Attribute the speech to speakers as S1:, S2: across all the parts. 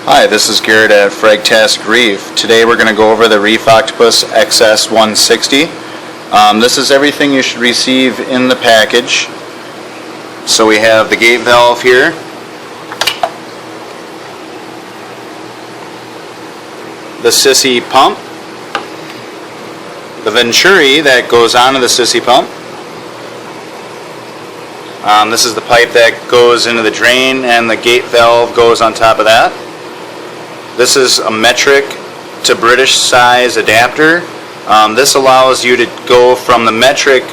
S1: Hi, this is Garrett at Fragtastic Reef. Today we're going to go over the Reef Octopus XS160. This is everything you should receive in the package. So we have the gate valve here, the sissy pump, the venturi that goes onto the sissy pump. This is the pipe that goes into the drain, and the gate valve goes on top of that. This is a metric to British size adapter. This allows you to go from the metric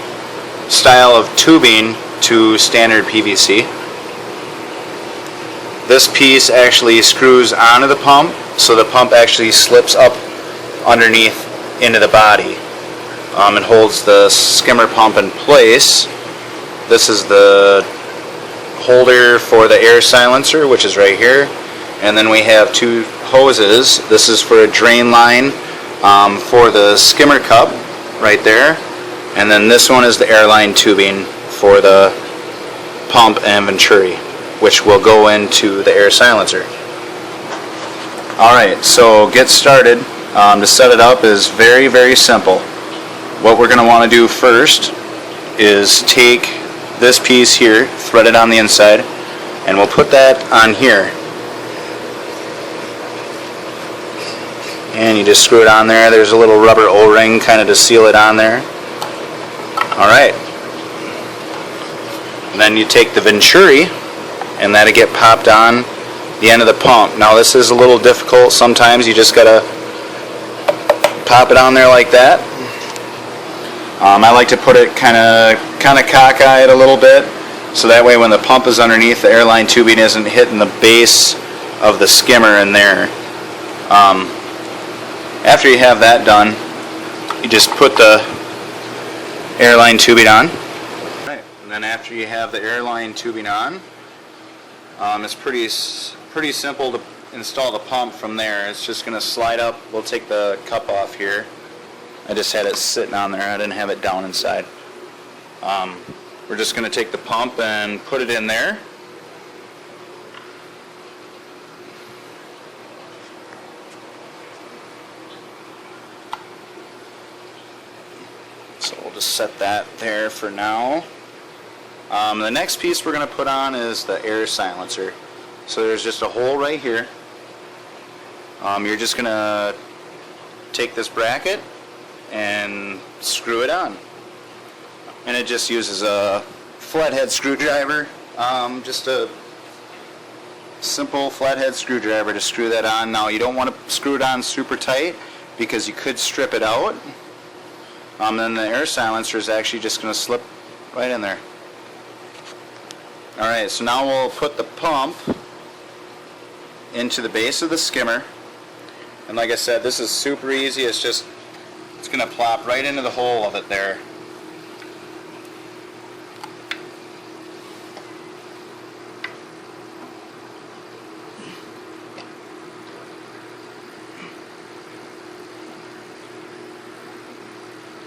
S1: style of tubing to standard PVC. This piece actually screws onto the pump, so the pump actually slips up underneath into the body and holds the skimmer pump in place. This is the holder for the air silencer, which is right here. And then we have two hoses. This is for a drain line for the skimmer cup right there. And then this one is the airline tubing for the pump and venturi, which will go into the air silencer. Alright, so get started. To set it up is very, very simple. What we're going to want to do first is take this piece here, thread it on the inside, and we'll put that on here. And you just screw it on there. There's a little rubber O-ring kind of to seal it on there. Alright. Then you take the venturi, and that'll get popped on the end of the pump. Now this is a little difficult. Sometimes you just gotta pop it on there like that. I like to put it kind of cockeyed a little bit, so that way when the pump is underneath, the airline tubing isn't hitting the base of the skimmer in there. After you have that done, you just put the airline tubing on. Right. And then after you have the airline tubing on, it's pretty simple to install the pump from there. It's just going to slide up. We'll take the cup off here. I just had it sitting on there. I didn't have it down inside. We're just going to take the pump and put it in there. So we'll just set that there for now. The next piece we're going to put on is the air silencer. So there's just a hole right here. You're just going to take this bracket and screw it on. And it just uses a flathead screwdriver, just a simple flathead screwdriver to screw that on. Now you don't want to screw it on super tight because you could strip it out. Then the air silencer is actually just going to slip right in there. Alright, so now we'll put the pump into the base of the skimmer. And like I said, this is super easy. It's going to plop right into the hole of it there.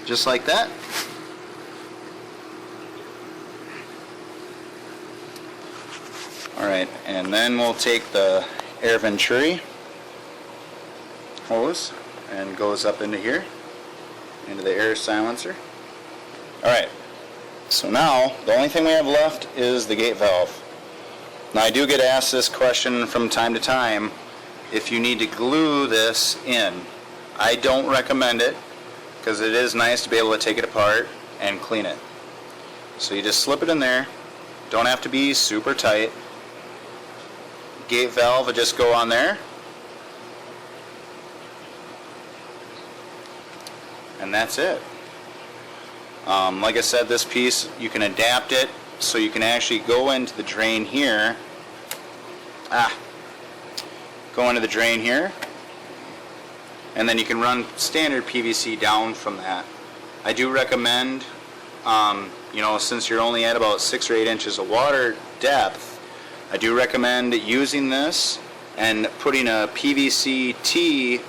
S1: Just like that. Alright, and then we'll take the air venturi hose and goes up into here, into the air silencer. Alright, so now the only thing we have left is the gate valve. Now I do get asked this question from time to time, if you need to glue this in. I don't recommend it, because it is nice to be able to take it apart and clean it. So you just slip it in there. Don't have to be super tight. Gate valve will just go on there. And that's it. Like I said, this piece, you can adapt it so you can actually go into the drain here. Go into the drain here. And then you can run standard PVC down from that. I do recommend, since you're only at about 6 or 8 inches of water depth, I do recommend using this and putting a PVC T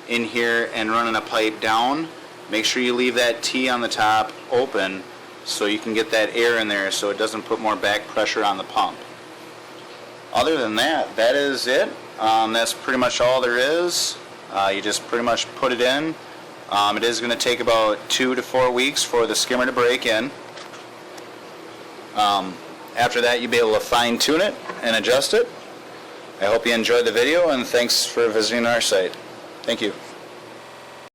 S1: in here and running a pipe down. Make sure you leave that T on the top open so you can get that air in there so it doesn't put more back pressure on the pump. Other than that, that is it. That's pretty much all there is. You just pretty much put it in. It is going to take about 2 to 4 weeks for the skimmer to break in. After that, you'll be able to fine tune it and adjust it. I hope you enjoyed the video, and thanks for visiting our site. Thank you.